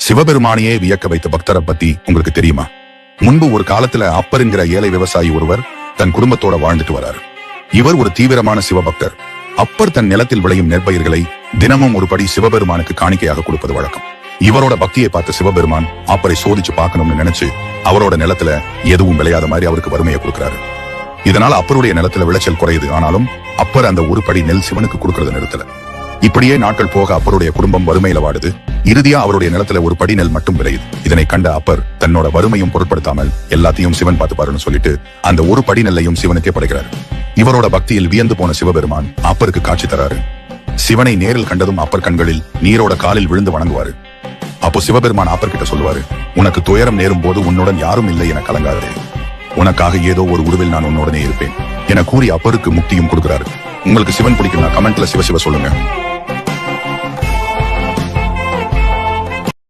சிவபெருமானையே வியக்க வைத்த பக்தரை பத்தி உங்களுக்கு தெரியுமா? முன்பு ஒரு காலத்துல அப்பர் என்கிற ஏழை விவசாயி ஒருவர் தன் குடும்பத்தோட வாழ்ந்துட்டு வராரு. இவர் ஒரு தீவிரமான சிவபக்தர். அப்பர் தன் நிலத்தில் விளையும் நெற்பயிர்களை தினமும் ஒரு படி சிவபெருமானுக்கு காணிக்கையாக கொடுப்பது வழக்கம். இவரோட பக்தியை பார்த்த சிவபெருமான் அப்பரை சோதிச்சு பார்க்கணும்னு நினைச்சு அவரோட நிலத்துல எதுவும் விளையாத மாதிரி அவருக்கு வறுமையை கொடுக்கிறாரு. இதனால அப்பருடைய நிலத்துல விளைச்சல் குறையுது. ஆனாலும் அப்பர் அந்த ஒரு படி நெல் சிவனுக்கு கொடுக்கறத நிறுத்தல. இப்படியே நாட்கள் போக அப்பருடைய குடும்பம் வறுமையில வாடுது. இறுதியா அவருடைய நிலத்துல ஒரு படி நெல் மட்டும் விளையுது. இதனை கண்ட அப்பர் தன்னோட வறுமையும் பொருட்படுத்தாமல் எல்லாத்தையும் சிவன் பார்த்துப்பாருன்னு சொல்லிட்டு அந்த ஒரு படி நெல்லையும் சிவனுக்கே படைக்கிறாரு. இவரோட பக்தியில் வியந்து போன சிவபெருமான் அப்பருக்கு காட்சி தராரு. சிவனை நேரில் கண்டதும் அப்பர் கண்களில் நீரோட காலில் விழுந்து வணங்குவாரு. அப்போ சிவபெருமான் அப்பர் கிட்ட சொல்லுவாரு, உனக்கு துயரம் நேரும் போது உன்னுடன் யாரும் இல்லை என கலங்காதே. உனக்காக ஏதோ ஒரு உருவில் நான் உன்னுடனே இருப்பேன் என கூறி அப்பருக்கு முக்தியும் கொடுக்கிறாரு. உங்களுக்கு சிவன் பிடிக்கும்னா கமெண்ட்ல சிவ சிவ சொல்லுங்க.